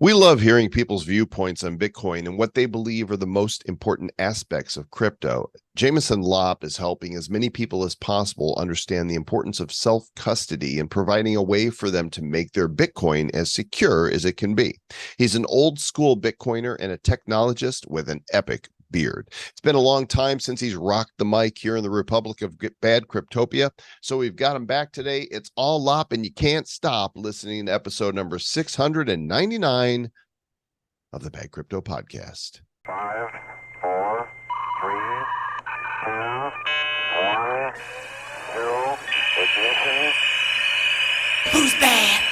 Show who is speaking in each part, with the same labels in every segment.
Speaker 1: We love hearing people's viewpoints on Bitcoin and what they believe are the most important aspects of crypto. Jameson Lopp is helping as many people as possible understand the importance of self-custody and providing a way for them to make their Bitcoin as secure as it can be. He's an old school Bitcoiner and a technologist with an epic beard. It's been a long time since he's rocked the mic here in the Republic of Bad Cryptopia, so we've got him back today. It's all Lop, and you can't stop listening to episode number 699 of the Bad Crypto Podcast.
Speaker 2: 5, 4, 3, 2, 1, 0, ignition.
Speaker 3: Who's bad?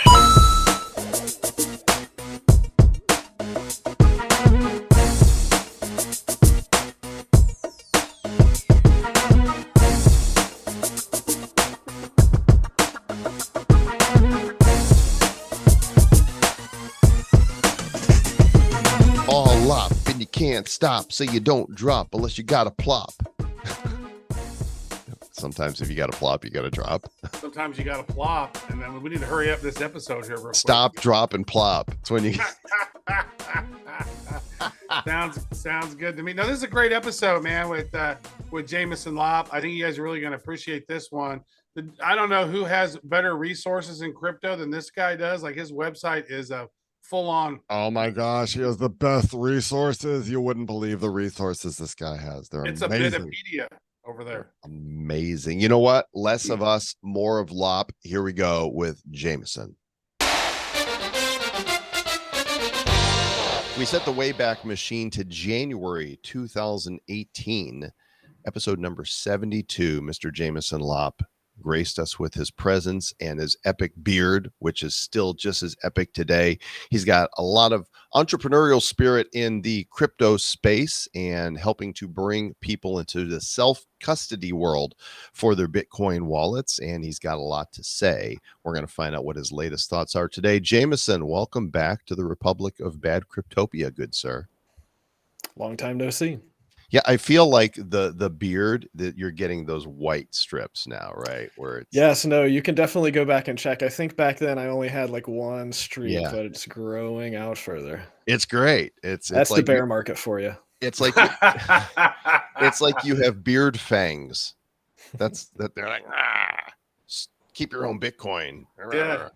Speaker 1: Can't stop, so you don't drop unless you got a plop. Sometimes if you got a plop, you got to drop.
Speaker 4: Sometimes you got to plop, and then we need to hurry up this episode here. Real
Speaker 1: Stop,
Speaker 4: quick.
Speaker 1: drop, and plop. It's when you.
Speaker 4: sounds good to me. No, this is a great episode, man. With Jameson Lop, I think you guys are really going to appreciate this one. I don't know who has better resources in crypto than this guy does. Like his website is a full on.
Speaker 1: Oh my gosh, he has the best resources. You wouldn't believe the resources this guy has. They're
Speaker 4: It's
Speaker 1: amazing.
Speaker 4: a bit of media over there.
Speaker 1: Amazing. You know what? Less of us, more of Lop. Here we go with Jameson. We set the Wayback Machine to January 2018, episode number 72. Mr. Jameson Lop graced us with his presence and his epic beard, which is still just as epic today. He's got a lot of entrepreneurial spirit in the crypto space and helping to bring people into the self-custody world for their Bitcoin wallets. And he's got a lot to say. We're going to find out what his latest thoughts are today. Jameson, welcome back to the Republic of Bad Cryptopia, good sir.
Speaker 5: Long time no see.
Speaker 1: Yeah, I feel like the beard that you're getting those white strips now, right? Where it's
Speaker 5: yes, no, you can definitely go back and check. I think back then I only had like one streak, but it's growing out further.
Speaker 1: It's great. That's
Speaker 5: like
Speaker 1: the
Speaker 5: bear market for you.
Speaker 1: It's like it's like you have beard fangs. That's that they're like keep your own Bitcoin.
Speaker 4: Yeah.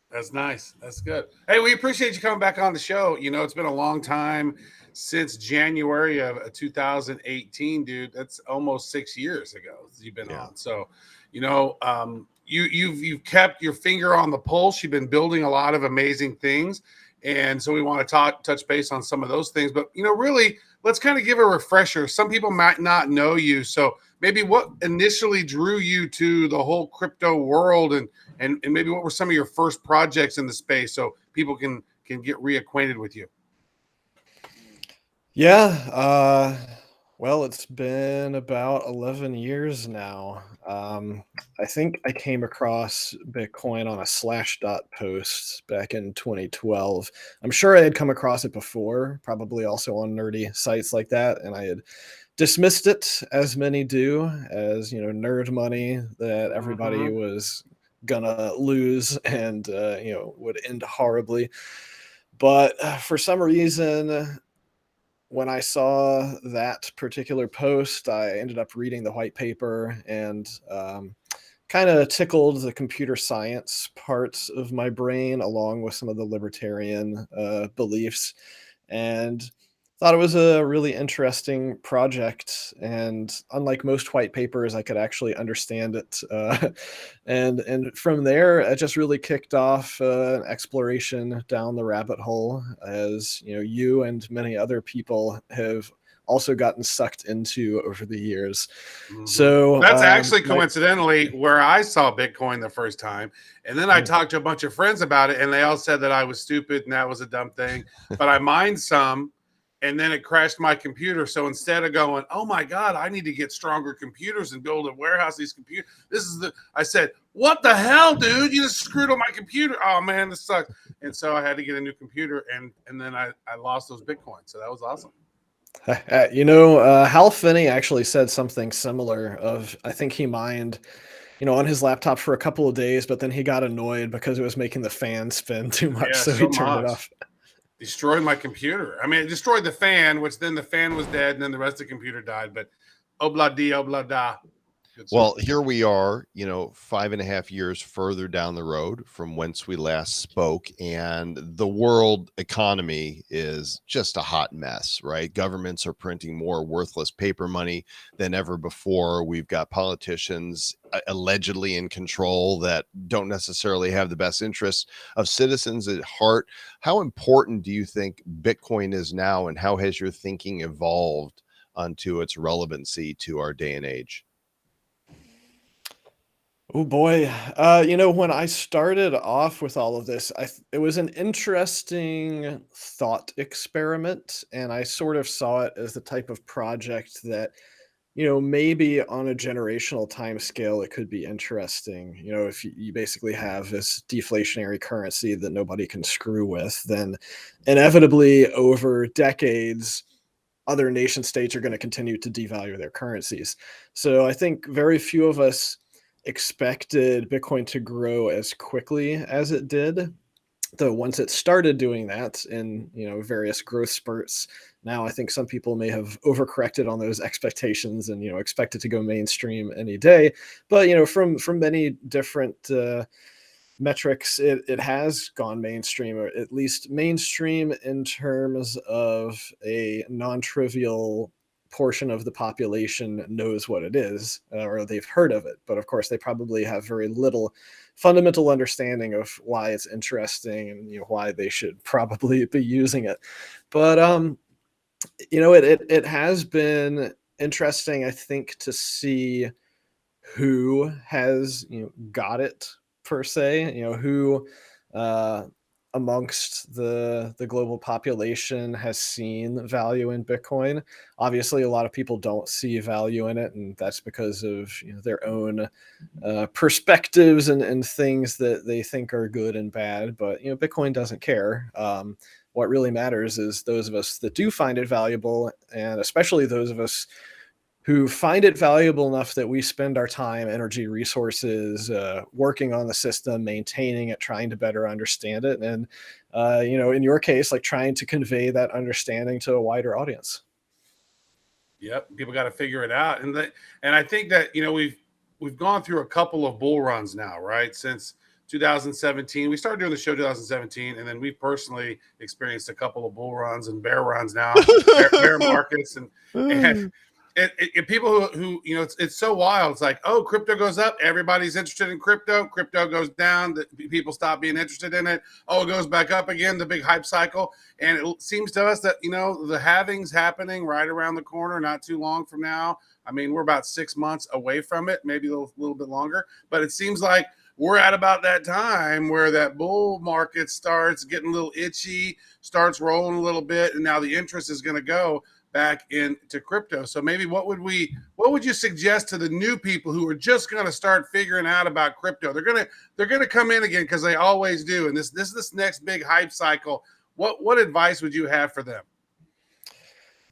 Speaker 4: That's nice. That's good. Hey, we appreciate you coming back on the show. You know, it's been a long time since January of 2018, dude. That's almost 6 years ago you've been on. So, you know, you've kept your finger on the pulse. You've been building a lot of amazing things. And so we want to touch base on some of those things. But, you know, really, let's kind of give a refresher. Some people might not know you. So maybe what initially drew you to the whole crypto world and maybe what were some of your first projects in the space so people can get reacquainted with you?
Speaker 5: Yeah. Well, it's been about 11 years now. I think I came across Bitcoin on a Slashdot post back in 2012. I'm sure I had come across it before, probably also on nerdy sites like that. And I had dismissed it, as many do, as, you know, nerd money that everybody was gonna lose and, you know, would end horribly. But for some reason, when I saw that particular post, I ended up reading the white paper and kind of tickled the computer science parts of my brain along with some of the libertarian beliefs, and thought it was a really interesting project. And unlike most white papers, I could actually understand it. And from there, it just really kicked off an exploration down the rabbit hole, as you know, you and many other people have also gotten sucked into over the years. So
Speaker 4: that's actually coincidentally where I saw Bitcoin the first time. And then I talked to a bunch of friends about it, and they all said that I was stupid and that was a dumb thing. But I mined some, and then it crashed my computer. So instead of going, oh my God, I need to get stronger computers and build a warehouse, these computers. I said, what the hell, dude? You just screwed up my computer. Oh man, this sucks. And so I had to get a new computer, and then I lost those Bitcoins. So that was awesome.
Speaker 5: You know, Hal Finney actually said something similar I think he mined, you know, on his laptop for a couple of days, but then he got annoyed because it was making the fan spin too much. So he turned it off.
Speaker 4: destroyed my computer. I mean, it destroyed the fan, which then the fan was dead, and then the rest of the computer died. But obla di, obla da. Good
Speaker 1: Well,
Speaker 4: stuff.
Speaker 1: here we are, 5.5 years further down the road from whence we last spoke, and the world economy is just a hot mess, right? Governments are printing more worthless paper money than ever before. We've got politicians allegedly in control that don't necessarily have the best interests of citizens at heart. How important do you think Bitcoin is now, and how has your thinking evolved onto its relevancy to our day and age?
Speaker 5: Oh boy. When I started off with all of this, it was an interesting thought experiment, and I sort of saw it as the type of project that, maybe on a generational time scale, it could be interesting. If you basically have this deflationary currency that nobody can screw with, then inevitably over decades, other nation states are going to continue to devalue their currencies. So I think very few of us expected Bitcoin to grow as quickly as it did. Though once it started doing that in various growth spurts, now I think some people may have overcorrected on those expectations and expect it to go mainstream any day. But from many different metrics, it has gone mainstream, or at least mainstream in terms of a non-trivial portion of the population knows what it is, or they've heard of it. But of course, they probably have very little fundamental understanding of why it's interesting and why they should probably be using it. But it has been interesting, I think, to see who has got it per se. Who uh, amongst the global population has seen value in Bitcoin. Obviously, a lot of people don't see value in it, and that's because of their own perspectives and things that they think are good and bad. But Bitcoin doesn't care. What really matters is those of us that do find it valuable, and especially those of us who find it valuable enough that we spend our time, energy, resources working on the system, maintaining it, trying to better understand it, and in your case, like trying to convey that understanding to a wider audience.
Speaker 4: Yep, people got to figure it out, and I think that we've gone through a couple of bull runs now, right? Since 2017, we started doing the show 2017, and then we personally experienced a couple of bull runs and bear runs now, bear markets, and people who it's so wild. It's like, oh, crypto goes up, everybody's interested in crypto. Crypto goes down, people stop being interested in it. Oh, it goes back up again, the big hype cycle. And it seems to us that the halving's happening right around the corner, not too long from now. I mean, we're about 6 months away from it, maybe a little bit longer, but it seems like we're at about that time where that bull market starts getting a little itchy, starts rolling a little bit, and now the interest is going to go back into crypto. So maybe what would you suggest to the new people who are just going to start figuring out about crypto? They're going to come in again because they always do. And this next big hype cycle, what advice would you have for them?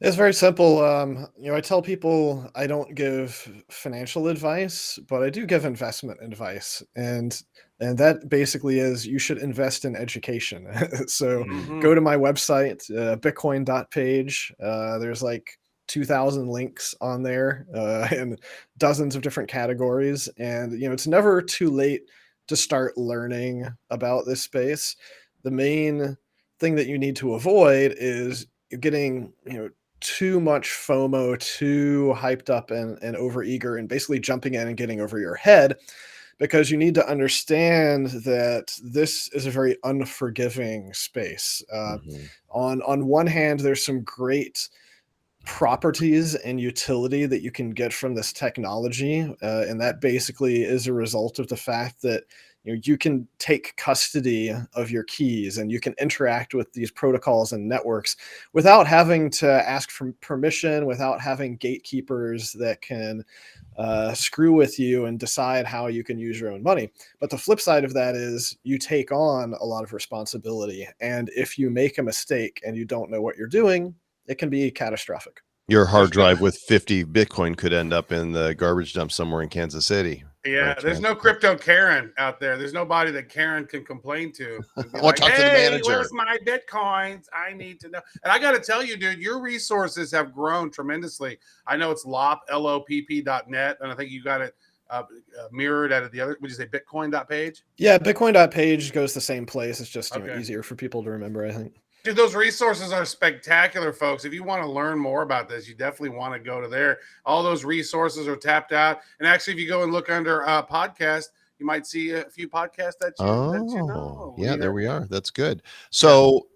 Speaker 5: It's very simple. I tell people I don't give financial advice, but I do give investment advice, and that basically is you should invest in education. So
Speaker 4: Mm-hmm.
Speaker 5: go to my website, bitcoin.page. There's like 2,000 links on there in dozens of different categories, and it's never too late to start learning about this space. The main thing that you need to avoid is getting too much FOMO, too hyped up and overeager, and basically jumping in and getting over your head, because you need to understand that this is a very unforgiving space.
Speaker 1: Mhm.
Speaker 5: On one hand, there's some great properties and utility that you can get from this technology, and that basically is a result of the fact that you can take custody of your keys and you can interact with these protocols and networks without having to ask for permission, without having gatekeepers that can screw with you and decide how you can use your own money. But the flip side of that is you take on a lot of responsibility, and if you make a mistake and you don't know what you're doing, it can be catastrophic.
Speaker 1: Your
Speaker 4: There's
Speaker 1: hard drive with 50 Bitcoin could end up in the garbage dump somewhere in Kansas City.
Speaker 4: Yeah, there's
Speaker 1: Trent.
Speaker 4: no crypto Karen out there. There's nobody that Karen can complain to and be
Speaker 1: Well,
Speaker 4: like,
Speaker 1: talk to the
Speaker 4: "Hey,
Speaker 1: manager.
Speaker 4: where's my bitcoins? I need to know." And I got to tell you, dude, your resources have grown tremendously. I know it's lopp.net, and I think you got it mirrored at the other. Would you say Bitcoin.page?
Speaker 5: Yeah, Bitcoin.page goes the same place. It's just
Speaker 4: Okay.
Speaker 5: easier for people to remember, I think.
Speaker 4: Dude, those resources are spectacular, folks. If you want to learn more about this, you definitely want to go to there. All those resources are tapped out. And actually, if you go and look under podcast, you might see a few podcasts that you know.
Speaker 1: Yeah, there we are. That's good.
Speaker 4: Yeah.
Speaker 1: So,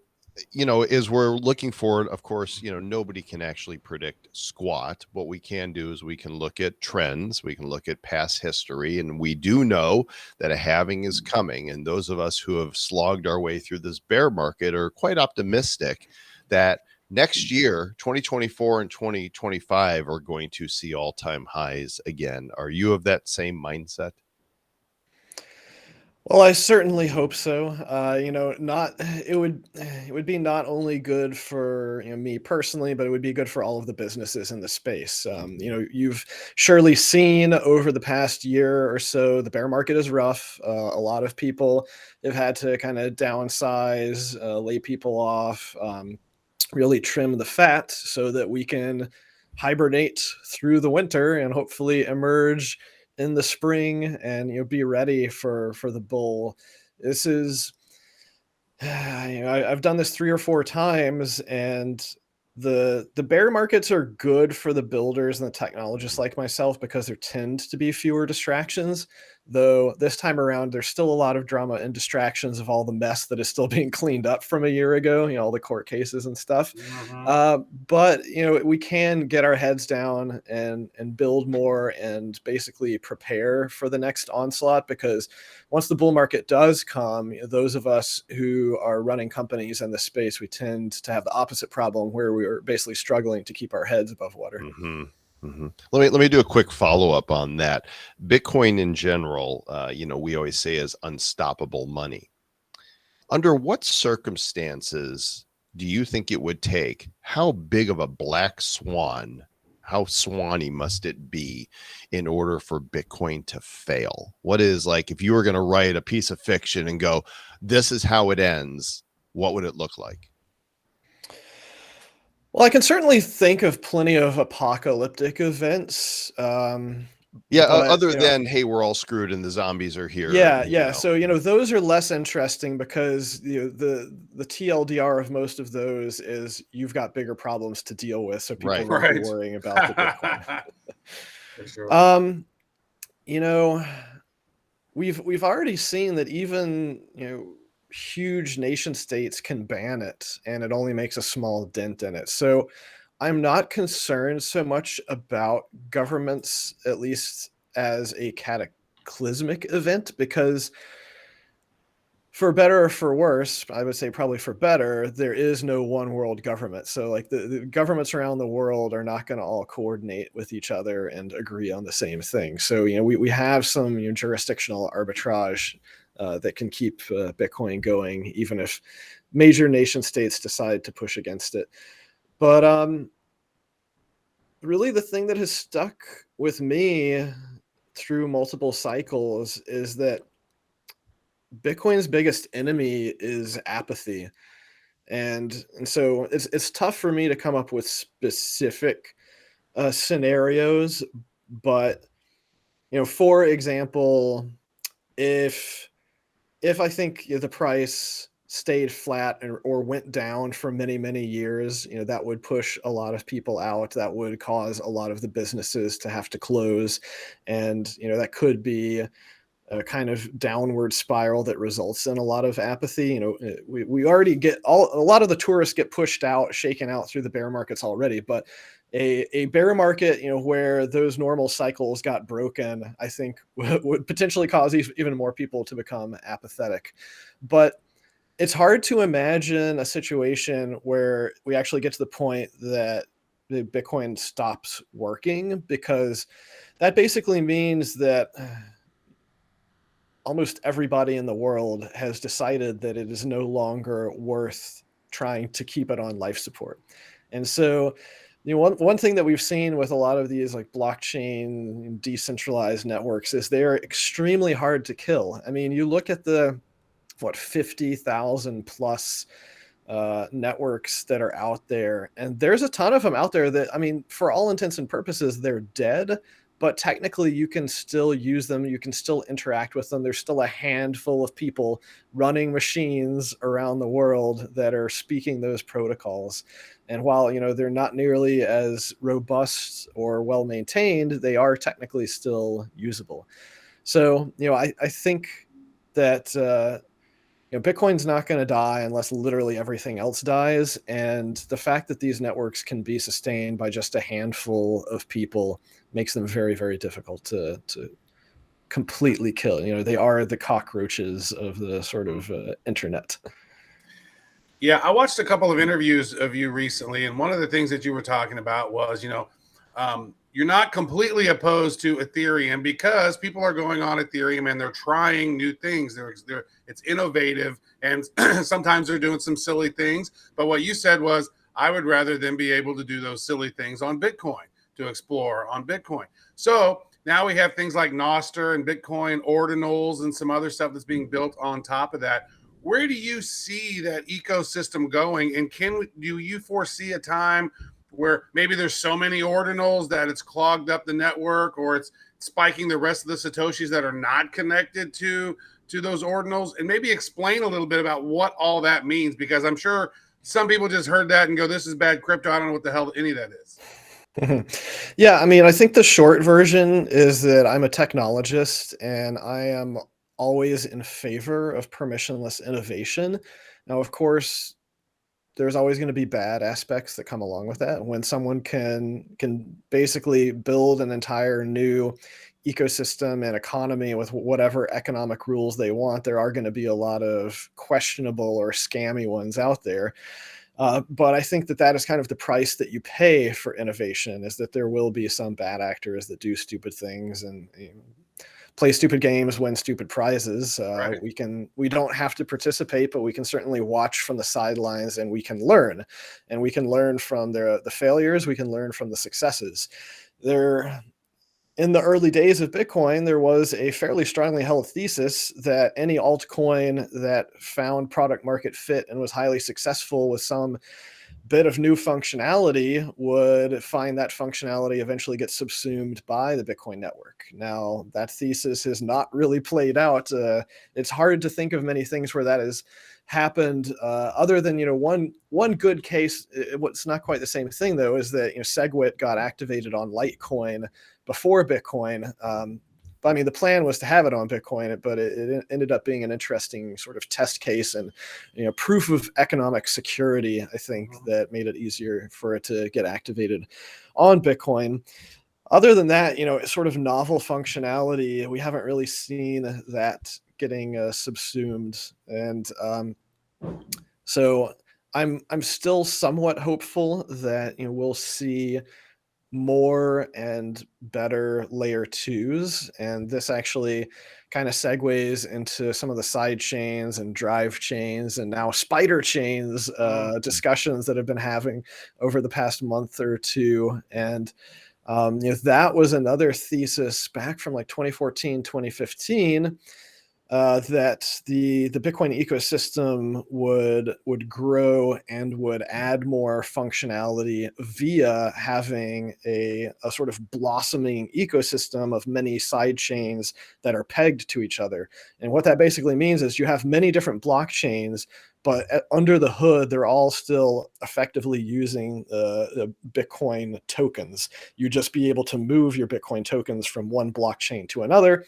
Speaker 1: as we're looking forward, of course, nobody can actually predict squat. What we can do is we can look at trends, we can look at past history, and we do know that a halving is coming. And those of us who have slogged our way through this bear market are quite optimistic that next year, 2024 and 2025 are going to see all-time highs again. Are you of that same mindset?
Speaker 5: Well, I certainly hope so. Not it would be not only good for me personally, but it would be good for all of the businesses in the space. You've surely seen over the past year or so, the bear market is rough. A lot of people have had to kind of downsize, lay people off, really trim the fat so that we can hibernate through the winter and hopefully emerge in the spring and be ready for the bull. This is I've done this 3 or 4 times, and the bear markets are good for the builders and the technologists like myself because there tend to be fewer distractions. Though this time around, there's still a lot of drama and distractions of all the mess that is still being cleaned up from a year ago. All the court cases and stuff. But we can get our heads down and build more and basically prepare for the next onslaught, because once the bull market does come, those of us who are running companies in the space, we tend to have the opposite problem where we are basically struggling to keep our heads above water.
Speaker 1: Mm-hmm. Mm-hmm. Let me do a quick follow-up on that. Bitcoin in general, we always say is unstoppable money. Under what circumstances do you think it would take? How big of a black swan, how swanny must it be in order for Bitcoin to fail? What is, like, if you were going to write a piece of fiction and go, this is how it ends, what would it look like?
Speaker 5: Well, I can certainly think of plenty of apocalyptic events.
Speaker 1: Yeah,
Speaker 5: But,
Speaker 1: other than, hey, we're all screwed and the zombies are here.
Speaker 5: yeah. So those are less interesting because the TLDR of most of those is you've got bigger problems to deal with, so people
Speaker 1: Right.
Speaker 5: won't be worrying about the Bitcoin.
Speaker 4: For sure.
Speaker 5: We've already seen that even huge nation states can ban it, and it only makes a small dent in it. So I'm not concerned so much about governments, at least as a cataclysmic event, because for better or for worse, I would say probably for better, there is no one world government. So like the governments around the world are not going to all coordinate with each other and agree on the same thing. So, we have some jurisdictional arbitrage that can keep Bitcoin going, even if major nation states decide to push against it. But really the thing that has stuck with me through multiple cycles is that Bitcoin's biggest enemy is apathy. And so it's tough for me to come up with specific scenarios, but for example, if I think the price stayed flat or went down for many years, that would push a lot of people out. That would cause a lot of the businesses to have to close, and that could be a kind of downward spiral that results in a lot of apathy. We already get a lot of the tourists get pushed out, shaken out through the bear markets already, but a bear market, where those normal cycles got broken, I think would potentially cause even more people to become apathetic. But it's hard to imagine a situation where we actually get to the point that the Bitcoin stops working, because that basically means that almost everybody in the world has decided that it is no longer worth trying to keep it on life support. And so one thing that we've seen with a lot of these like blockchain decentralized networks is they are extremely hard to kill. I mean, you look at the 50,000 plus networks that are out there, and there's a ton of them out there that, I mean, for all intents and purposes, they're dead, but technically you can still use them, you can still interact with them. There's still a handful of people running machines around the world that are speaking those protocols, and while they're not nearly as robust or well maintained, they are technically still usable. So I think that Bitcoin's not going to die unless literally everything else dies. And the fact that these networks can be sustained by just a handful of people makes them very, very difficult to completely kill. They are the cockroaches of the sort of internet.
Speaker 4: Yeah, I watched a couple of interviews of you recently, and one of the things that you were talking about was, you're not completely opposed to Ethereum because people are going on Ethereum and they're trying new things. It's innovative, and sometimes they're doing some silly things. But what you said was, I would rather than be able to do those silly things on Bitcoin, to explore on Bitcoin. So now we have things like Noster and Bitcoin ordinals and some other stuff that's being built on top of that. Where do you see that ecosystem going? And do you foresee a time where maybe there's so many ordinals that it's clogged up the network, or it's spiking the rest of the Satoshis that are not connected to those ordinals? And maybe explain a little bit about what all that means, because I'm sure some people just heard that and go, this is bad crypto. I don't know what the hell any of that is.
Speaker 5: Yeah, I mean, I think the short version is that I'm a technologist and I am always in favor of permissionless innovation. Now, of course, there's always going to be bad aspects that come along with that. When someone can basically build an entire new ecosystem and economy with whatever economic rules they want, there are going to be a lot of questionable or scammy ones out there. But I think that is kind of the price that you pay for innovation, is that there will be some bad actors that do stupid things and play stupid games, win stupid prizes.
Speaker 4: Right.
Speaker 5: We don't have to participate, but we can certainly watch from the sidelines, and we can learn. And we can learn from the failures. We can learn from the successes. In the early days of Bitcoin, there was a fairly strongly held thesis that any altcoin that found product market fit and was highly successful with some bit of new functionality would find that functionality eventually get subsumed by the Bitcoin network. Now, that thesis has not really played out. It's hard to think of many things where that has happened, other than one good case. What's not quite the same thing though is that SegWit got activated on Litecoin before Bitcoin. But I mean, the plan was to have it on Bitcoin, but it ended up being an interesting sort of test case and proof of economic security, I think, that made it easier for it to get activated on Bitcoin. Other than that, sort of novel functionality, we haven't really seen that getting subsumed. And so I'm still somewhat hopeful that we'll see more and better layer twos. And this actually kind of segues into some of the side chains and drive chains and now spider chains discussions that have been having over the past month or two. And that was another thesis back from like 2014, 2015, that the Bitcoin ecosystem would grow and would add more functionality via having a sort of blossoming ecosystem of many side chains that are pegged to each other. And what that basically means is you have many different blockchains, but under the hood, they're all still effectively using the Bitcoin tokens. You just be able to move your Bitcoin tokens from one blockchain to another,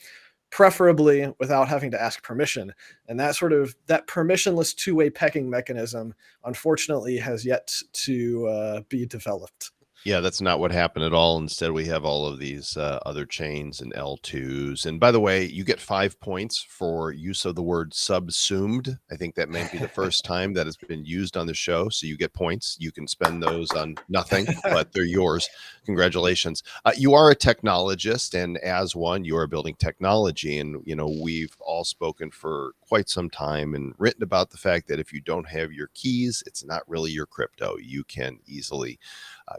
Speaker 5: preferably without having to ask permission. And that permissionless two-way pegging mechanism, unfortunately, has yet to be developed.
Speaker 1: Yeah, that's not what happened at all. Instead, we have all of these other chains and L2s. And by the way, you get 5 points for use of the word subsumed. I think that may be the first time that it's been used on the show. So you get points. You can spend those on nothing, but they're yours. Congratulations. You are a technologist, and as one, you are building technology. And, we've all spoken for quite some time and written about the fact that if you don't have your keys, it's not really your crypto. You can easily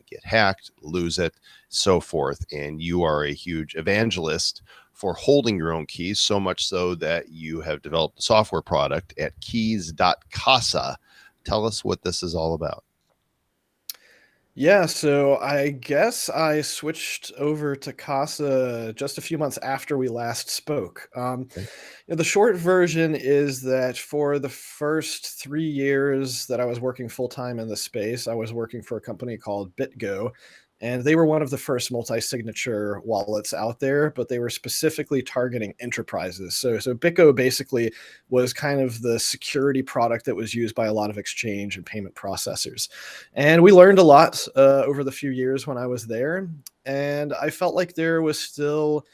Speaker 1: get hacked, lose it, so forth. And you are a huge evangelist for holding your own keys, so much so that you have developed a software product at keys.casa. Tell us what this is all about.
Speaker 5: Yeah, so I guess I switched over to Casa just a few months after we last spoke.
Speaker 1: Okay.
Speaker 5: The short version is that for the first 3 years that I was working full time in the space, I was working for a company called BitGo, and they were one of the first multi-signature wallets out there, but they were specifically targeting enterprises. So BitGo basically was kind of the security product that was used by a lot of exchange and payment processors. And we learned a lot over the few years when I was there. And I felt like there was still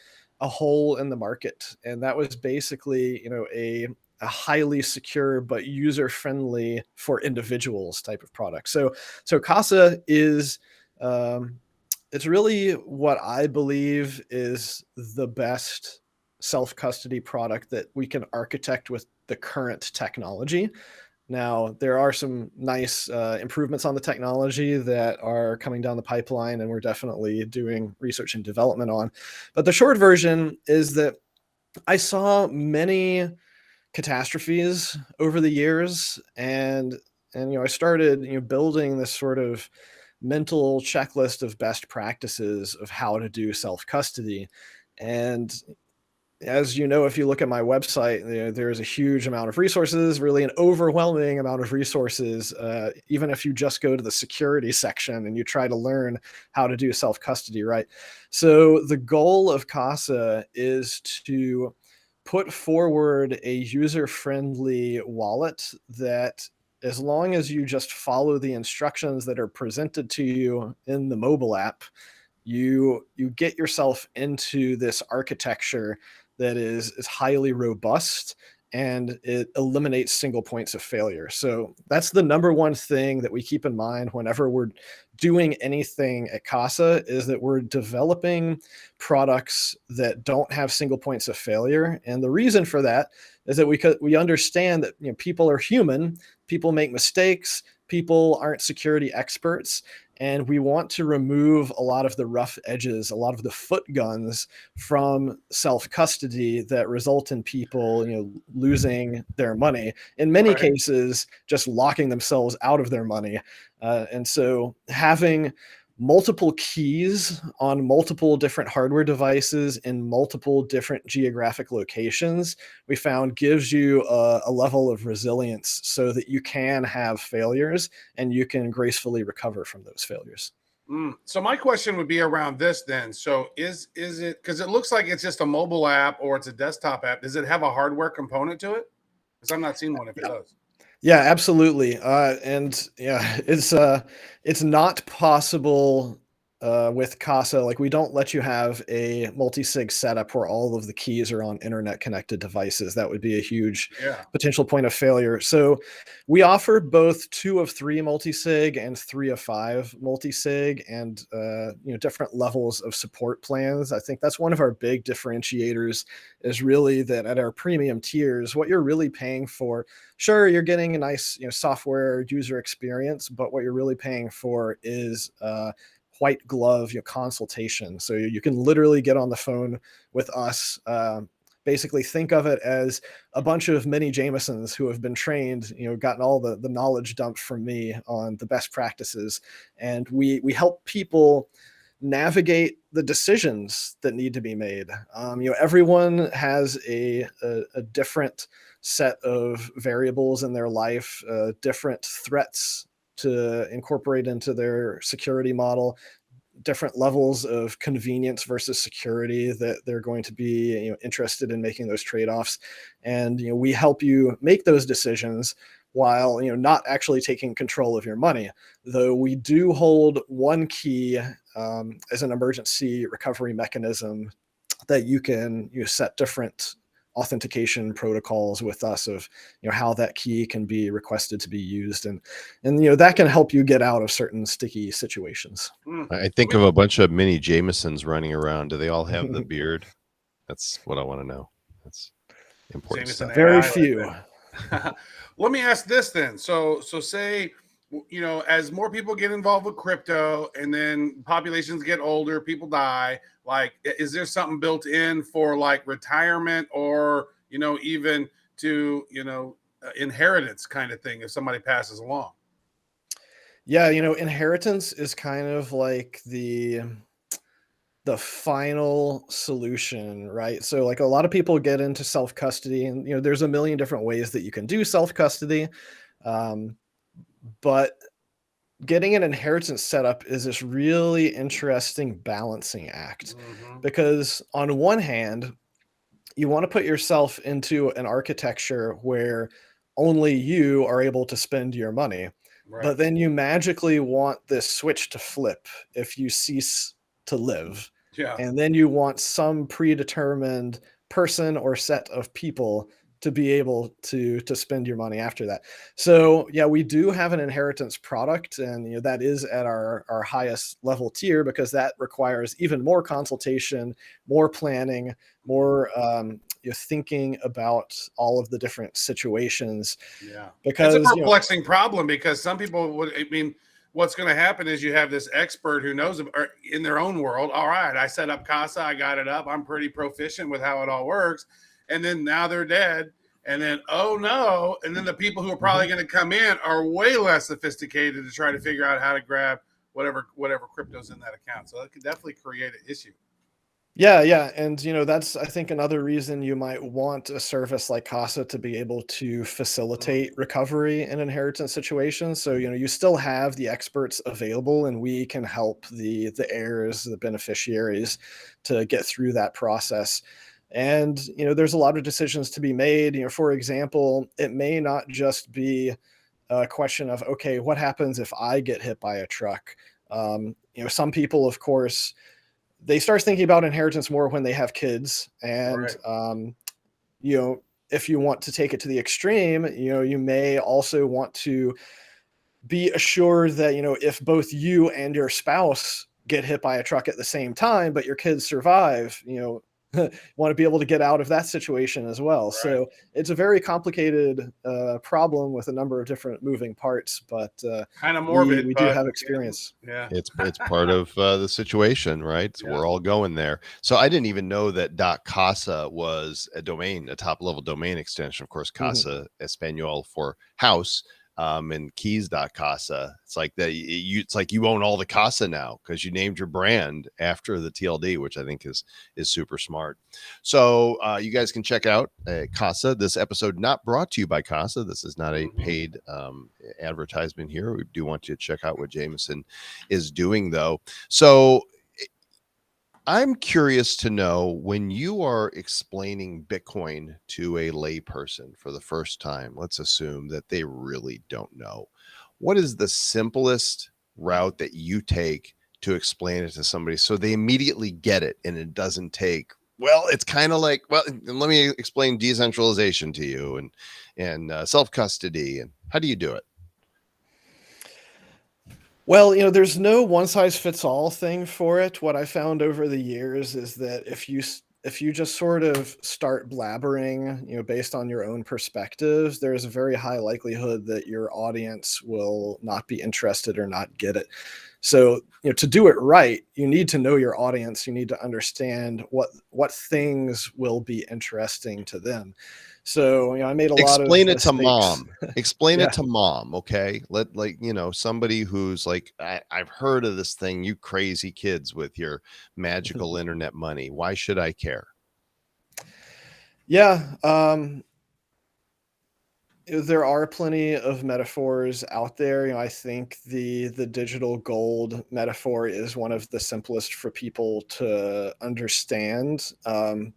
Speaker 5: a hole in the market. And that was basically, a highly secure but user friendly for individuals type of product. So Casa is it's really what I believe is the best self custody product that we can architect with the current technology. Now, there are some nice improvements on the technology that are coming down the pipeline, and we're definitely doing research and development on. But the short version is that I saw many catastrophes over the years, and I started building this sort of mental checklist of best practices of how to do self custody. And as you know, if you look at my website, there's a huge amount of resources, really an overwhelming amount of resources. Even if you just go to the security section and you try to learn how to do self custody, right? So the goal of Casa is to put forward a user friendly wallet that, as long as you just follow the instructions that are presented to you in the mobile app, you get yourself into this architecture that is highly robust, and it eliminates single points of failure. So that's the number one thing that we keep in mind whenever we're doing anything at Casa, is that we're developing products that don't have single points of failure. And the reason for that is that we understand that people are human, people make mistakes, people aren't security experts, and we want to remove a lot of the rough edges, a lot of the foot guns from self custody that result in people losing their money, in many
Speaker 4: Right.
Speaker 5: cases just locking themselves out of their money. And so having multiple keys on multiple different hardware devices in multiple different geographic locations, we found gives you a level of resilience so that you can have failures and you can gracefully recover from those failures.
Speaker 4: So my question would be around this then. So is it, because it looks like it's just a mobile app or it's a desktop app? Does it have a hardware component to it? Because I'm not seeing one if it does.
Speaker 5: Yeah, absolutely. And yeah, it's not possible with Casa. Like, we don't let you have a multi-sig setup where all of the keys are on internet connected devices. That would be a huge
Speaker 4: Yeah.
Speaker 5: potential point of failure. So we offer both 2 of 3 multi-sig and 3 of 5 multi-sig, and different levels of support plans. I think that's one of our big differentiators, is really that at our premium tiers, what you're really paying for, sure, you're getting a nice software user experience, but what you're really paying for is white glove consultation. So you can literally get on the phone with us. Basically, think of it as a bunch of mini Jamesons who have been trained, gotten all the knowledge dumped from me on the best practices, and we help people navigate the decisions that need to be made. Everyone has a different set of variables in their life, different threats to incorporate into their security model, different levels of convenience versus security that they're going to be interested in making those trade-offs. And we help you make those decisions while not actually taking control of your money, though we do hold one key as an emergency recovery mechanism that you can set different authentication protocols with us of how that key can be requested to be used, and that can help you get out of certain sticky situations.
Speaker 1: I think of a bunch of mini Jamesons running around. Do they all have the beard? That's what I want to know. That's important
Speaker 4: Jameson
Speaker 1: stuff.
Speaker 5: Very
Speaker 4: AI.
Speaker 5: few.
Speaker 4: Let me ask this then. So say you know, as more people get involved with crypto and then populations get older, people die, like, is there something built in for like retirement or, you know, even to, you know, inheritance kind of thing if somebody passes along?
Speaker 5: Yeah, inheritance is kind of like the final solution, right? So like a lot of people get into self-custody, and there's a million different ways that you can do self-custody. Um, but getting an inheritance set up is this really interesting balancing act,
Speaker 4: Mm-hmm.
Speaker 5: because on one hand, you want to put yourself into an architecture where only you are able to spend your money.
Speaker 4: Right.
Speaker 5: But then you magically want this switch to flip if you cease to live.
Speaker 4: Yeah.
Speaker 5: And then you want some predetermined person or set of people to be able to spend your money after that. So yeah, we do have an inheritance product, and that is at our highest level tier, because that requires even more consultation, more planning, more you're thinking about all of the different situations,
Speaker 4: Yeah. It's a
Speaker 5: because
Speaker 4: perplexing problem because some people would, I mean, what's going to happen is you have this expert who knows or in their own world. All right, I set up Casa, I got it up, I'm pretty proficient with how it all works. And then now they're dead. And then, oh no. And then the people who are probably going to come in are way less sophisticated to try to figure out how to grab whatever crypto's in that account. So that could definitely create an issue.
Speaker 5: Yeah, and that's, I think, another reason you might want a service like Casa to be able to facilitate recovery in inheritance situations. So you still have the experts available, and we can help the heirs, the beneficiaries, to get through that process. And there's a lot of decisions to be made. For example, it may not just be a question of, okay, what happens if I get hit by a truck? Some people, of course, they start thinking about inheritance more when they have kids, and
Speaker 4: Right.
Speaker 5: if you want to take it to the extreme, you may also want to be assured that if both you and your spouse get hit by a truck at the same time but your kids survive, want to be able to get out of that situation as well.
Speaker 4: Right.
Speaker 5: So it's a very complicated problem with a number of different moving parts, but
Speaker 4: Kind of
Speaker 5: we
Speaker 4: morbid,
Speaker 5: we do
Speaker 4: but
Speaker 5: have experience.
Speaker 4: yeah.
Speaker 1: It's part of the situation, right? So
Speaker 4: Yeah.
Speaker 1: we're all going there. So I didn't even know that .casa was a domain, a top level domain extension. Of course,
Speaker 5: Mhm.
Speaker 1: Casa Espanol for house, and keys.casa. It's like that it's like you own all the Casa now because you named your brand after the TLD, which I think is super smart. So you guys can check out Casa. This episode not brought to you by Casa. This is not a
Speaker 4: Mhm.
Speaker 1: paid advertisement here. We do want you to check out what Jameson is doing, though. So I'm curious to know, when you are explaining Bitcoin to a layperson for the first time, let's assume that they really don't know, what is the simplest route that you take to explain it to somebody so they immediately get it and it doesn't take, well, it's kind of like, well, let me explain decentralization to you and self custody, and how do you do it?
Speaker 5: Well, there's no one size fits all thing for it. What I found over the years is that if you just sort of start blabbering, based on your own perspectives, there's a very high likelihood that your audience will not be interested or not get it. So, to do it right, you need to know your audience. You need to understand what things will be interesting to them. So, I made a lot of
Speaker 1: Explain it to
Speaker 5: mistakes.
Speaker 1: mom. Explain it
Speaker 5: Yeah.
Speaker 1: to mom, okay? Let, like, somebody who's like, I've heard of this thing, you crazy kids with your magical internet money. Why should I care?
Speaker 5: Yeah. There are plenty of metaphors out there. I think the digital gold metaphor is one of the simplest for people to understand,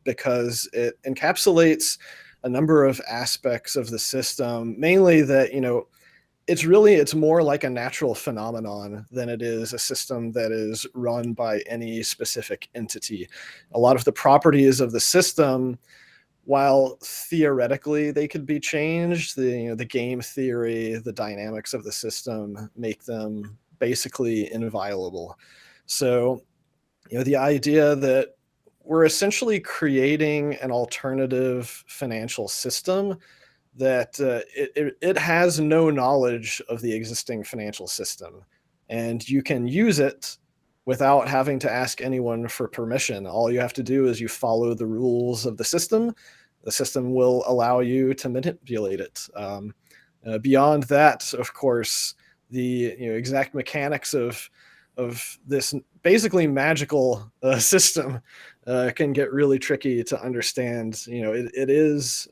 Speaker 5: because it encapsulates a number of aspects of the system. Mainly that it's more like a natural phenomenon than it is a system that is run by any specific entity. A lot of the properties of the system, while theoretically they could be changed, the game theory, the dynamics of the system make them basically inviolable. So, the idea that we're essentially creating an alternative financial system that it has no knowledge of the existing financial system, and you can use it without having to ask anyone for permission. All you have to do is you follow the rules of the system. The system will allow you to manipulate it. Beyond that, of course, the exact mechanics of this basically magical system can get really tricky to understand. It is.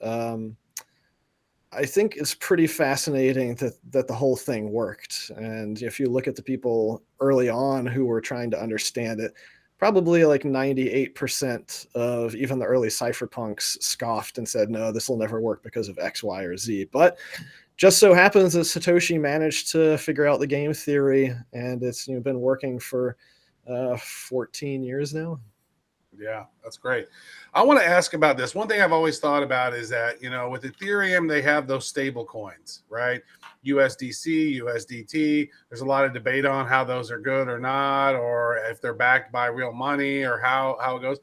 Speaker 5: I think it's pretty fascinating that the whole thing worked. And if you look at the people early on who were trying to understand it, probably like 98% of even the early cypherpunks scoffed and said, no, this will never work because of X, Y, or Z. But just so happens that Satoshi managed to figure out the game theory, and it's been working for 14 years now.
Speaker 4: Yeah, that's great. I want to ask about this. One thing I've always thought about is that, with Ethereum, they have those stable coins, right? USDC, USDT. There's a lot of debate on how those are good or not, or if they're backed by real money, or how it goes.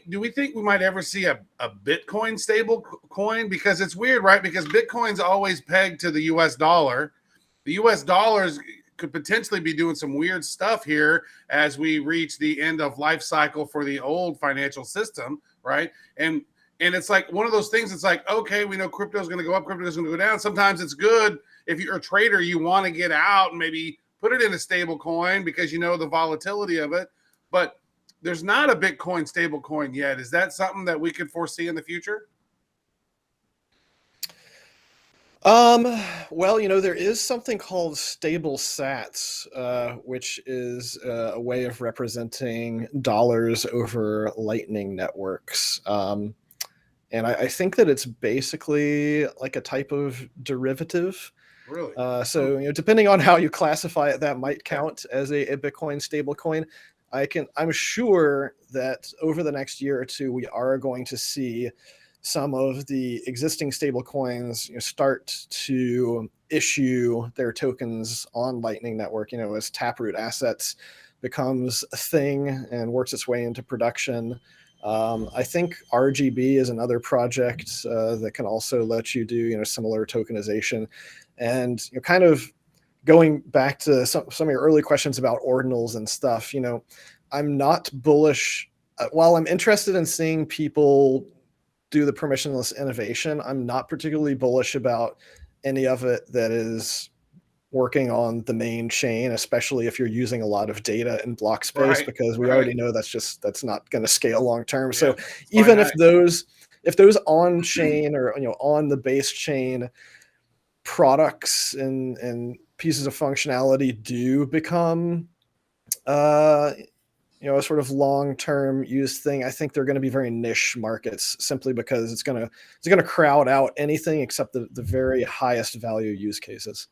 Speaker 4: Do we think we might ever see a Bitcoin stable coin? Because it's weird, right? Because Bitcoin's always pegged to the US dollar. The US dollars could potentially be doing some weird stuff here as we reach the end of life cycle for the old financial system, right? And it's like one of those things. It's like, okay, we know crypto is going to go up, crypto is going to go down. Sometimes it's good if you're a trader, you want to get out and maybe put it in a stable coin because the volatility of it. But there's not a Bitcoin stable coin yet. Is that something that we could foresee in the future?
Speaker 5: Well, there is something called stable sats, which is a way of representing dollars over Lightning networks. And I think that it's basically like a type of derivative.
Speaker 4: Really?
Speaker 5: So, depending on how you classify it, that might count as a Bitcoin stablecoin. I'm sure that over the next year or two, we are going to see some of the existing stablecoins start to issue their tokens on Lightning Network, as Taproot Assets becomes a thing and works its way into production. I think RGB is another project that can also let you do similar tokenization. And kind of going back to some of your early questions about ordinals and stuff, I'm not bullish. While I'm interested in seeing people do the permissionless innovation, I'm not particularly bullish about any of it that is working on the main chain, especially if you're using a lot of data in block space, because we already know that's not going to scale long term. Yeah, so even if those on chain or on the base chain products and pieces of functionality do become a sort of long-term use thing, I think they're going to be very niche markets, simply because it's going to crowd out anything except the very highest value use cases.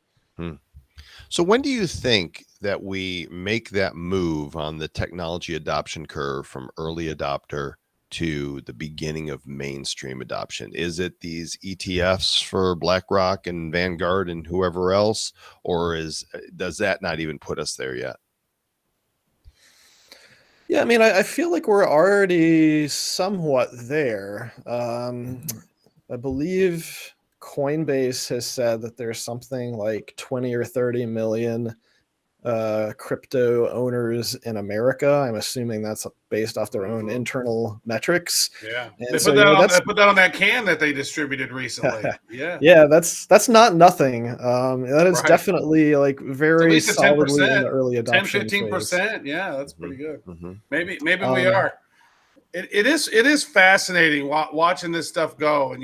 Speaker 1: So when do you think that we make that move on the technology adoption curve from early adopter to the beginning of mainstream adoption? Is it these ETFs for BlackRock and Vanguard and whoever else, or does that not even put us there yet?
Speaker 5: Yeah, I mean, I feel like we're already somewhat there. I believe Coinbase has said that there's something like 20 or 30 million crypto owners in America. I'm assuming that's based off their own internal metrics.
Speaker 4: Yeah,
Speaker 5: and
Speaker 4: they put that on that can that they distributed recently.
Speaker 5: Yeah, that's not nothing. That is definitely like very solidly in the early adoption
Speaker 4: 10-15%. Yeah, that's pretty good. Maybe we are. It is fascinating watching this stuff go, and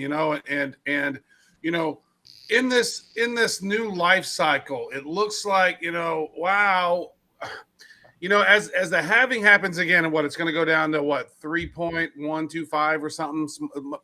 Speaker 4: in this new life cycle, it looks like, wow, as the halving happens again, and it's going to go down to 3.125 or something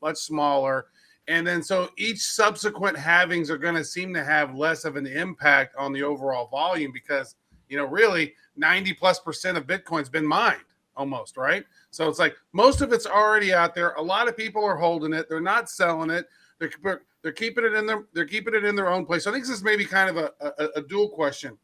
Speaker 4: much smaller. And then so each subsequent halvings are going to seem to have less of an impact on the overall volume because, really 90+% of Bitcoin's been mined almost, right? So it's like most of it's already out there. A lot of people are holding it. They're not selling it. They're keeping it in their own place. So I think this is maybe kind of a dual question.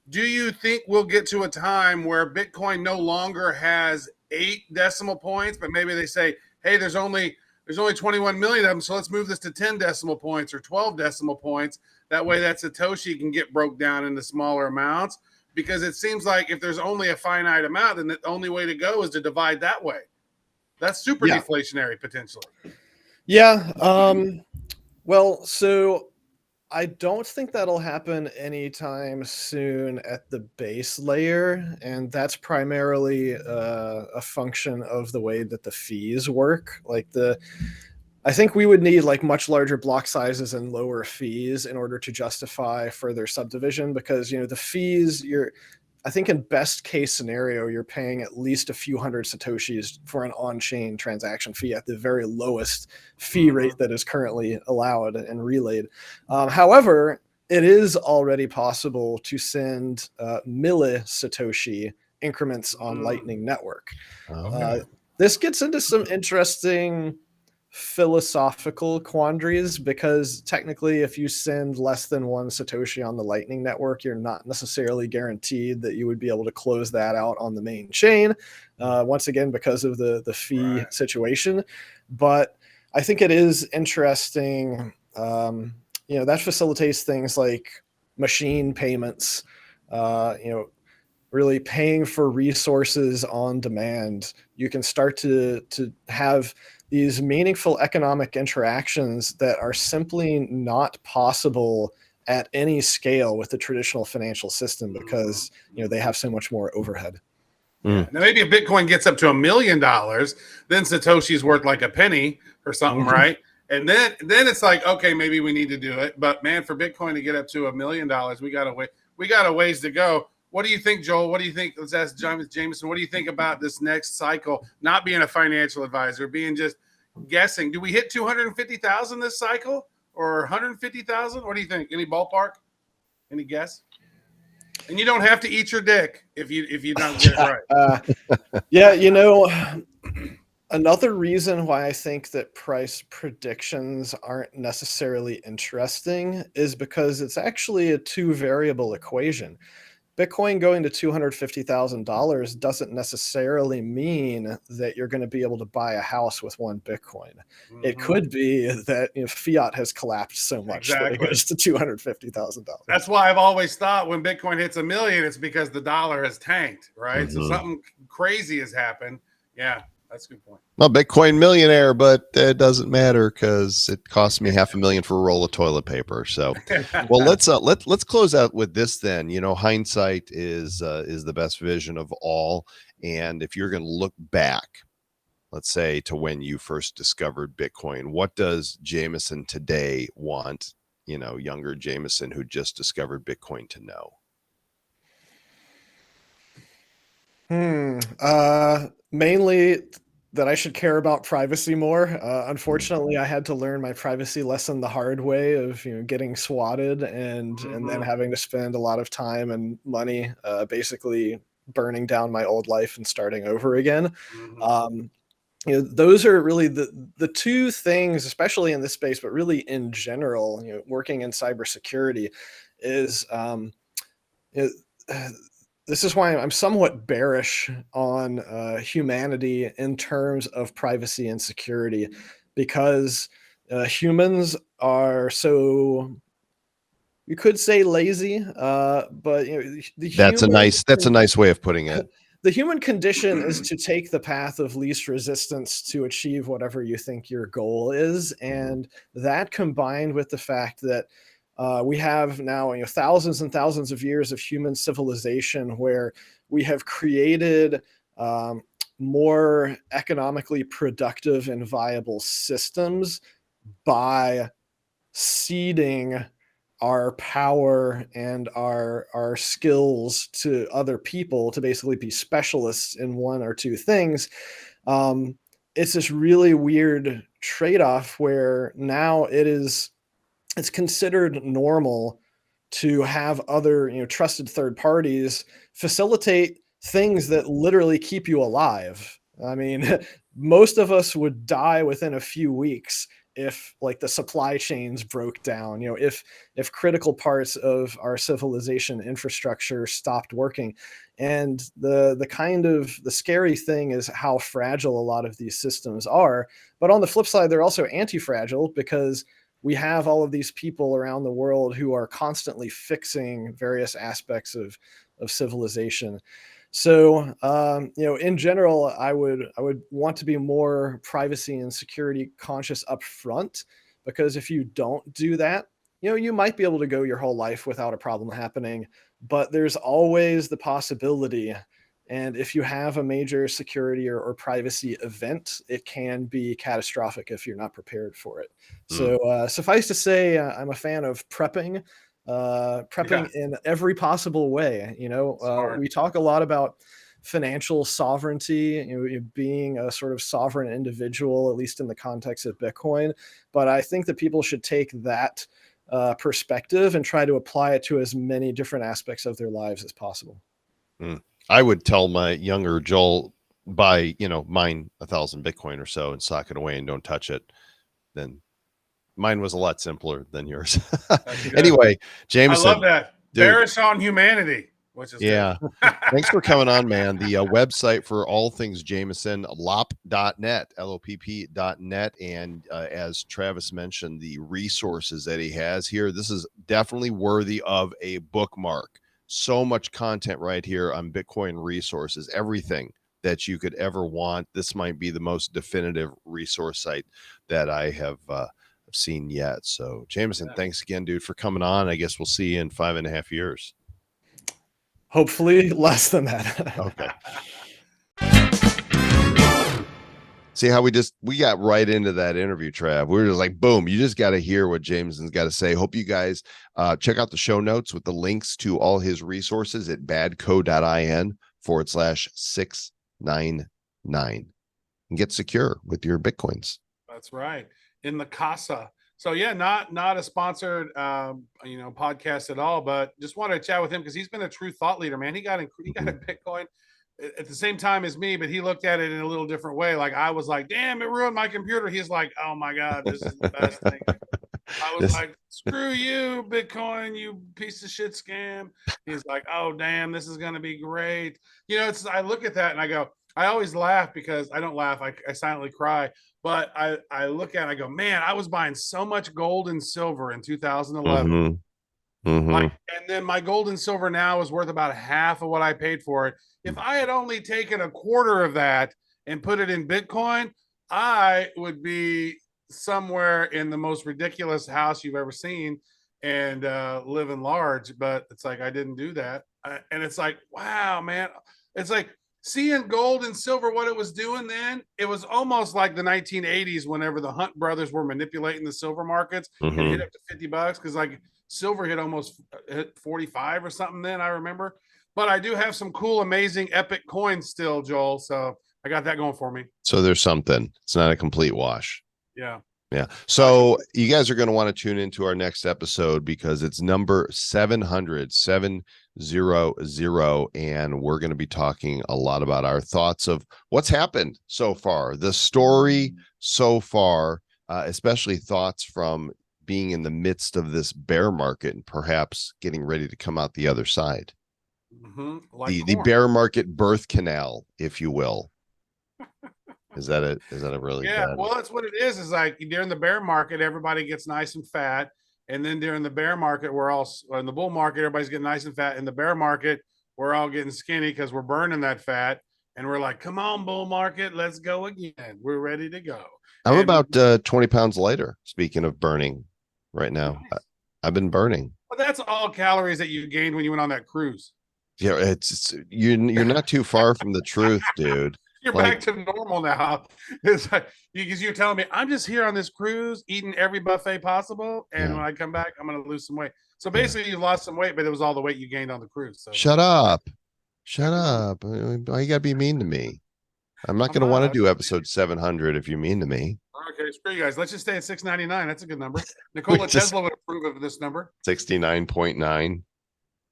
Speaker 4: Do you think we'll get to a time where Bitcoin no longer has 8 decimal points, but maybe they say, hey, there's only there's only 21 million of them. So let's move this to 10 decimal points or 12 decimal points. That way that Satoshi can get broke down into smaller amounts, because it seems like if there's only a finite amount, then the only way to go is to divide that way. That's super deflationary potentially.
Speaker 5: Yeah. Well, so I don't think that'll happen anytime soon at the base layer, and that's primarily a function of the way that the fees work. I think we would need like much larger block sizes and lower fees in order to justify further subdivision, because the fees, I think in best case scenario, you're paying at least a few hundred Satoshis for an on-chain transaction fee at the very lowest fee rate that is currently allowed and relayed. However, it is already possible to send milli Satoshi increments on Lightning Network. This gets into some interesting philosophical quandaries, because technically if you send less than one Satoshi on the Lightning Network, you're not necessarily guaranteed that you would be able to close that out on the main chain, once again because of the fee situation. But I think it is interesting, that facilitates things like machine payments, really paying for resources on demand. You can start to have these meaningful economic interactions that are simply not possible at any scale with the traditional financial system, because they have so much more overhead.
Speaker 4: Now maybe if Bitcoin gets up to $1 million, then Satoshi's worth like a penny or something, right? And then it's like, okay, maybe we need to do it. But man, for Bitcoin to get up to $1 million, we got a ways to go. What do you think, Joel? What do you think? Let's ask Jameson. What do you think about this next cycle? Not being a financial advisor, being just guessing. Do we hit 250,000 this cycle or 150,000? What do you think? Any ballpark? Any guess? And you don't have to eat your dick if you don't get it right.
Speaker 5: Another reason why I think that price predictions aren't necessarily interesting is because it's actually a two variable equation. Bitcoin going to $250,000 doesn't necessarily mean that you're going to be able to buy a house with one Bitcoin. It could be that fiat has collapsed so much that it goes to $250,000.
Speaker 4: That's why I've always thought when Bitcoin hits $1 million, it's because the dollar has tanked, right? So something crazy has happened. Yeah, that's a good point.
Speaker 1: Well, Bitcoin millionaire, but it doesn't matter because it cost me $500,000 for a roll of toilet paper. So, well, let's close out with this then. Hindsight is the best vision of all. And if you're going to look back, let's say to when you first discovered Bitcoin, what does Jameson today want, younger Jameson who just discovered Bitcoin to know?
Speaker 5: Mainly that I should care about privacy more. Unfortunately, I had to learn my privacy lesson the hard way of getting swatted and then having to spend a lot of time and money basically burning down my old life and starting over again. Those are really the two things, especially in this space, but really in general, working in cybersecurity is this is why I'm somewhat bearish on humanity in terms of privacy and security, because humans are so, you could say, lazy, but
Speaker 1: that's a nice way of putting it.
Speaker 5: The human condition is to take the path of least resistance to achieve whatever you think your goal is, and that combined with the fact that we have now thousands and thousands of years of human civilization where we have created more economically productive and viable systems by ceding our power and our skills to other people to basically be specialists in one or two things. It's this really weird trade-off where now it's considered normal to have other, trusted third parties facilitate things that literally keep you alive. I mean, most of us would die within a few weeks if like the supply chains broke down, if critical parts of our civilization infrastructure stopped working. And the scary thing is how fragile a lot of these systems are. But on the flip side, they're also anti-fragile, because we have all of these people around the world who are constantly fixing various aspects of civilization. So, in general, I would want to be more privacy and security conscious up front, because if you don't do that, you might be able to go your whole life without a problem happening, but there's always the possibility. And if you have a major security or privacy event, it can be catastrophic if you're not prepared for it. So suffice to say, I'm a fan of prepping in every possible way. We talk a lot about financial sovereignty, being a sort of sovereign individual, at least in the context of Bitcoin. But I think that people should take that perspective and try to apply it to as many different aspects of their lives as possible.
Speaker 1: I would tell my younger Joel, buy, mine 1,000 Bitcoin or so and sock it away and don't touch it. Then mine was a lot simpler than yours. Anyway, Jameson,
Speaker 4: I love that. Bearish on humanity, which is
Speaker 1: good. Thanks for coming on, man. The website for all things Jameson, Lopp.net, LOPP.net. And as Travis mentioned, the resources that he has here, this is definitely worthy of a bookmark. So much content right here on Bitcoin resources, everything that you could ever want. This might be the most definitive resource site that I have seen yet. So Jameson, thanks again, dude, for coming on. I guess we'll see you in 5.5 years.
Speaker 5: Hopefully less than that.
Speaker 1: Okay. See how we got right into that interview, Trav. We were just like, boom, you just got to hear what Jameson's got to say. Hope you guys check out the show notes with the links to all his resources at badco.in/699 and get secure with your Bitcoins.
Speaker 4: That's right. In the Casa. So yeah, not a sponsored podcast at all, but just wanted to chat with him because he's been a true thought leader, man. He got a Bitcoin at the same time as me, but he looked at it in a little different way. Like I was like, damn, it ruined my computer. He's like, oh my God, this is the best thing. I was like, screw you, Bitcoin, you piece of shit scam. He's like, oh damn, this is gonna be great. I look at that and I go, I always laugh because I don't laugh, I silently cry. But I look at it, I go, man, I was buying so much gold and silver in 2011. And then my gold and silver now is worth about half of what I paid for it. If I had only taken a quarter of that and put it in Bitcoin, I would be somewhere in the most ridiculous house you've ever seen and living large. But it's like, I didn't do that. And it's like, wow, man. It's like seeing gold and silver, what it was doing then, it was almost like the 1980s whenever the Hunt brothers were manipulating the silver markets and hit up to $50 because like silver hit 45 or something then, I remember. But I do have some cool, amazing, epic coins still, Joel. So I got that going for me.
Speaker 1: So there's something. It's not a complete wash.
Speaker 4: Yeah.
Speaker 1: Yeah. So you guys are going to want to tune into our next episode because it's number 700, 700. And we're going to be talking a lot about our thoughts of what's happened so far, the story so far, especially thoughts from being in the midst of this bear market and perhaps getting ready to come out the other side.
Speaker 4: Like
Speaker 1: the bear market birth canal, if you will. Is that a really bad?
Speaker 4: Well, that's what it is. Is like during the bear market, everybody gets nice and fat, and then during the bear market, we're all in the bull market, everybody's getting nice and fat. In the bear market, we're all getting skinny because we're burning that fat, and we're like, "Come on, bull market, let's go again. We're ready to go."
Speaker 1: I'm about 20 pounds lighter. Speaking of burning, right now, nice. I've been burning.
Speaker 4: But that's all calories that you gained when you went on that cruise.
Speaker 1: Yeah, it's you're not too far from the truth, dude.
Speaker 4: You're back to normal now. It's like because you're telling me I'm just here on this cruise eating every buffet possible, and when I come back, I'm going to lose some weight. So basically, you lost some weight, but it was all the weight you gained on the cruise. So
Speaker 1: shut up. Why you got to be mean to me? I'm not going to want to do episode 700 if you're mean to me.
Speaker 4: Okay, screw you guys. Let's just stay at 699. That's a good number. Nikola Tesla would approve of this number.
Speaker 1: 69.9.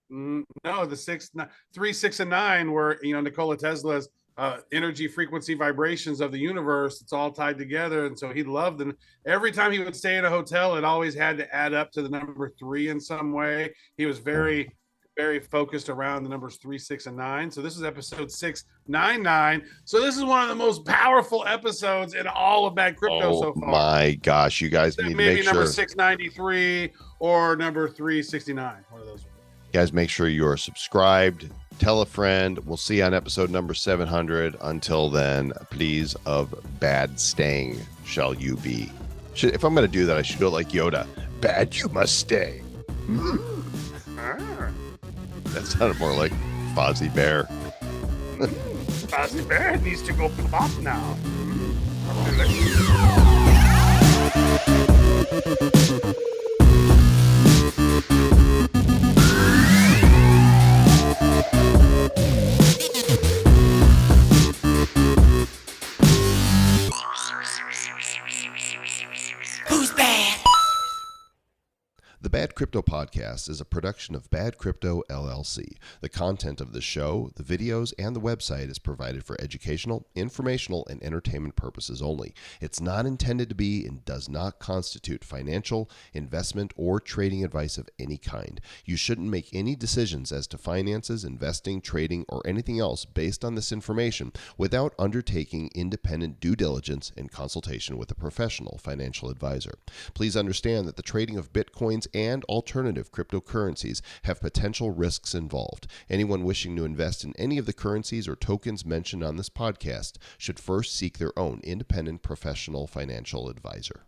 Speaker 4: No, the 3, 6, and 9 were Nikola Tesla's energy, frequency, vibrations of the universe. It's all tied together. And so he loved them. Every time he would stay in a hotel, it always had to add up to the number 3 in some way. He was very, very focused around the numbers 3, 6, and 9. So this is episode 699. So this is one of the most powerful episodes in all of Bad Crypto so far.
Speaker 1: My gosh, you guys need to
Speaker 4: maybe
Speaker 1: make
Speaker 4: number
Speaker 1: sure
Speaker 4: 693 or number 369. One of those.
Speaker 1: guys make sure you are subscribed. Tell a friend. We'll see you on episode number 700. Until then, please of bad staying shall you be. If I'm going to do that, I should do it like Yoda. Bad you must stay. That sounded more like Fozzie Bear.
Speaker 4: Fozzie Bear needs to go plop now.
Speaker 3: Who's bad?
Speaker 1: The Bad Crypto Podcast is a production of Bad Crypto LLC. The content of the show, the videos, and the website is provided for educational, informational, and entertainment purposes only. It's not intended to be and does not constitute financial, investment, or trading advice of any kind. You shouldn't make any decisions as to finances, investing, trading, or anything else based on this information without undertaking independent due diligence and consultation with a professional financial advisor. Please understand that the trading of Bitcoins and alternative cryptocurrencies have potential risks involved. Anyone wishing to invest in any of the currencies or tokens mentioned on this podcast should first seek their own independent professional financial advisor.